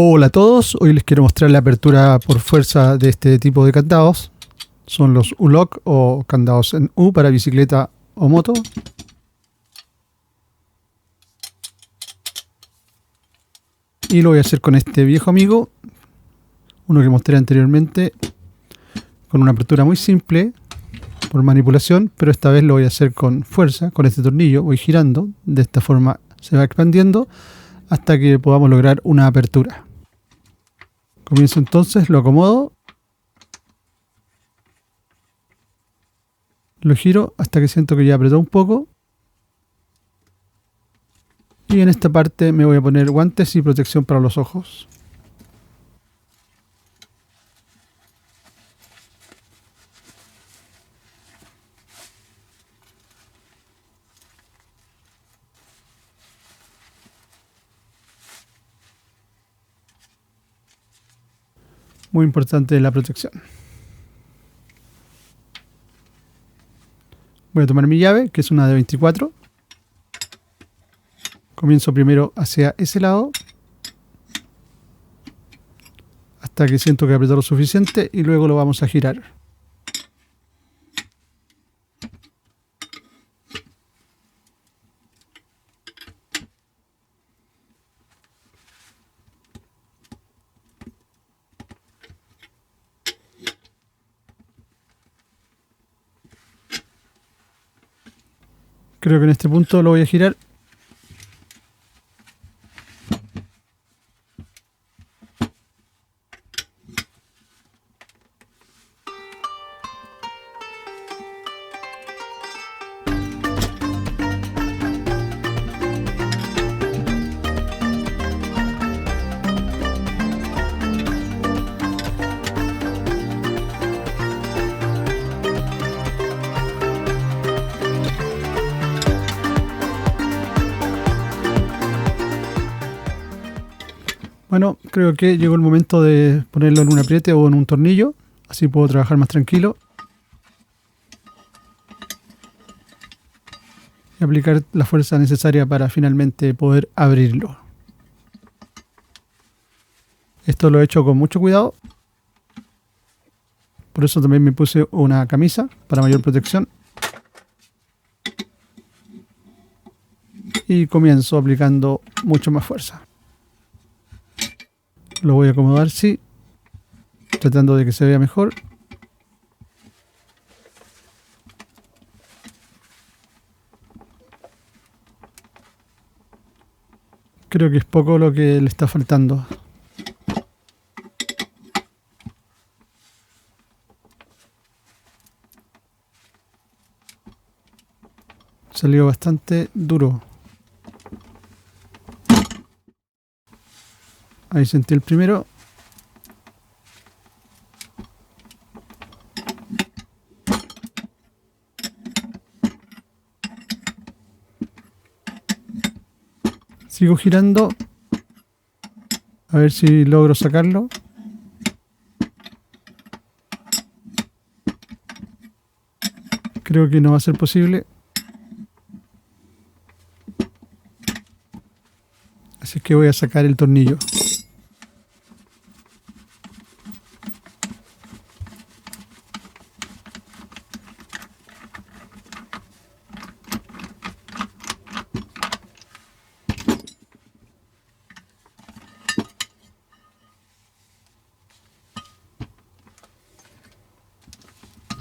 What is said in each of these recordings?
Hola a todos, hoy les quiero mostrar la apertura por fuerza de este tipo de candados. Son los U-Lock o candados en U para bicicleta o moto. Y lo voy a hacer con este viejo amigo, uno que mostré anteriormente, con una apertura muy simple por manipulación, pero esta vez lo voy a hacer con fuerza, con este tornillo. Voy girando, de esta forma se va expandiendo hasta que podamos lograr una apertura. Comienzo entonces, lo acomodo, lo giro hasta que siento que ya apretó un poco. Y en esta parte me voy a poner guantes y protección para los ojos. Muy importante la protección. Voy a tomar mi llave, que es una de 24. Comienzo primero hacia ese lado, hasta que siento que apretó lo suficiente y luego lo vamos a girar. Creo que en este punto lo voy a girar. Bueno, creo que llegó el momento de ponerlo en un apriete o en un tornillo. Así puedo trabajar más tranquilo. Y aplicar la fuerza necesaria para finalmente poder abrirlo. Esto lo he hecho con mucho cuidado. Por eso también me puse una camisa para mayor protección. Y comienzo aplicando mucho más fuerza. Lo voy a acomodar así, tratando de que se vea mejor. Creo que es poco lo que le está faltando. Salió bastante duro. Ahí sentí el primero. Sigo girando. A ver si logro sacarlo. Creo que no va a ser posible. Así que voy a sacar el tornillo.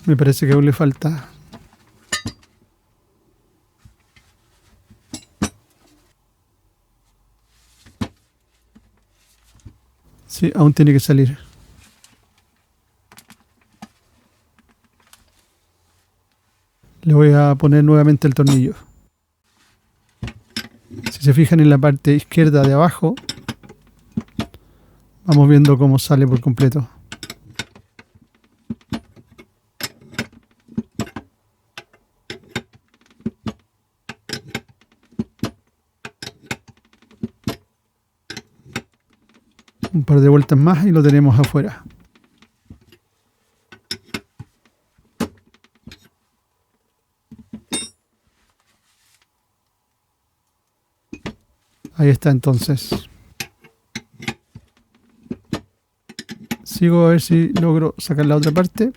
Me parece que aún le falta. Sí, aún tiene que salir. Le voy a poner nuevamente el tornillo. Si se fijan en la parte izquierda de abajo, vamos viendo cómo sale por completo. Un par de vueltas más y lo tenemos afuera. Ahí está entonces. Sigo a ver si logro sacar la otra parte.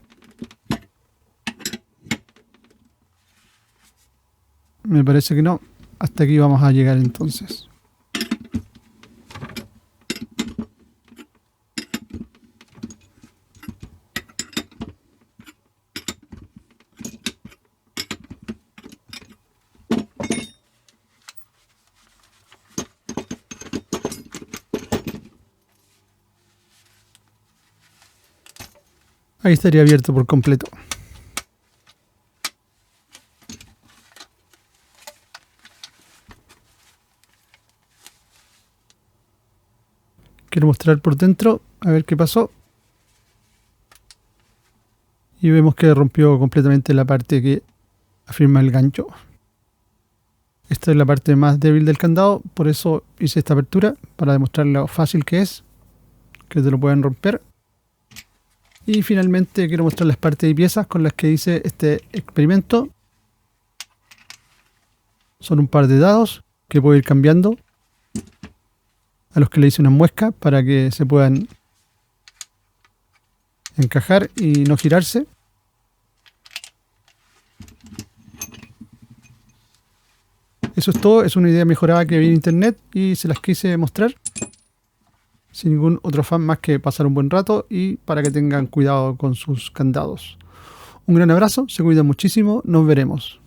Me parece que no. Hasta aquí vamos a llegar entonces. Ahí estaría abierto por completo. Quiero mostrar por dentro, a ver qué pasó. Y vemos que rompió completamente la parte que afirma el gancho. Esta es la parte más débil del candado, por eso hice esta apertura, para demostrar lo fácil que es, que te lo pueden romper. Y finalmente quiero mostrar las partes y piezas con las que hice este experimento. Son un par de dados que puedo ir cambiando, a los que le hice una muesca para que se puedan encajar y no girarse. Eso es todo, es una idea mejorada que vi en internet y se las quise mostrar sin ningún otro afán más que pasar un buen rato y para que tengan cuidado con sus candados. Un gran abrazo, se cuidan muchísimo, nos veremos.